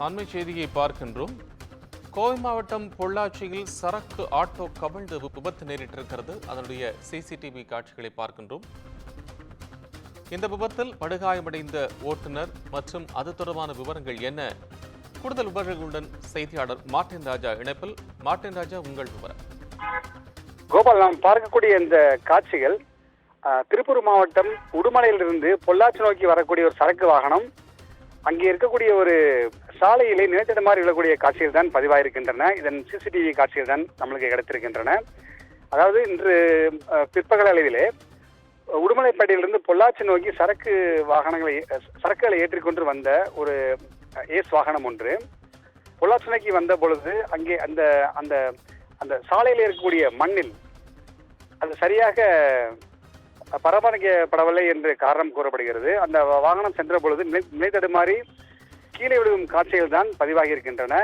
அண்மை செய்தியை பார்க்கின்றோம். கோவை மாவட்டம் பொள்ளாச்சியில் சரக்கு ஆட்டோ கவிழ்ந்து விபத்து நேரிட்டிருக்கிறது. அதனுடைய சிசிடிவி காட்சிகளை பார்க்கின்றோம். இந்த விபத்தில் படுகாயமடைந்த ஓட்டுநர் மற்றும் அது தொடர்பான விவரங்கள் என்ன? கூடுதல் விவரங்களுடன் செய்தியாளர் மார்ட்டின் ராஜா இணைப்பில். மார்ட்டின் ராஜா, உங்கள் விவரம். கோபால், நாம் பார்க்கக்கூடிய இந்த காட்சிகள் திருப்பூர் மாவட்டம் உடுமலையிலிருந்து பொள்ளாச்சி நோக்கி வரக்கூடிய ஒரு சரக்கு வாகனம் அங்கே இருக்கக்கூடிய ஒரு சாலையிலே நினைத்தடுமாறி விழக்கூடிய காட்சிகள் தான் பதிவாயிருக்கின்றன. இதன் சிசிடிவி காட்சிகள் தான் நம்மளுக்கு கிடைத்திருக்கின்றன. அதாவது இன்று பிற்பகல் அளவிலே உடுமலைப்பேட்டையிலிருந்து பொள்ளாச்சி நோக்கி சரக்குகளை ஏற்றிக்கொண்டு வந்த ஒரு ஏஸ் வாகனம் ஒன்று பொள்ளாச்சி நோக்கி வந்த பொழுது அங்கே அந்த அந்த அந்த சாலையில் இருக்கக்கூடிய மண்ணில் அது சரியாக பராமரிக்கப்படவில்லை என்று காரணம் கூறப்படுகிறது. அந்த வாகனம் சென்ற பொழுது நிலைத்தடுமாறி கீழே விழுகும் காட்சிகள் தான் பதிவாகி இருக்கின்றன.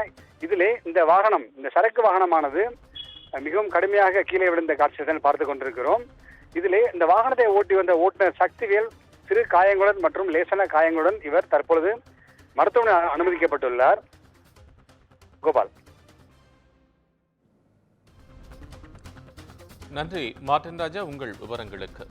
இதிலே இந்த சரக்கு வாகனமானது மிகவும் கடுமையாக கீழே விழுந்த காட்சிகள் தான் பார்த்து கொண்டிருக்கிறோம். இதிலே இந்த வாகனத்தை ஓட்டி வந்த ஓட்டுநர் சக்திவேல் சிறு காயங்களுடன் மற்றும் லேசான காயங்களுடன் இவர் தற்பொழுது மருத்துவமனை அனுமதிக்கப்பட்டுள்ளார். கோபால். நன்றி மார்ட்டின் ராஜா, உங்கள் விவரங்களுக்கு.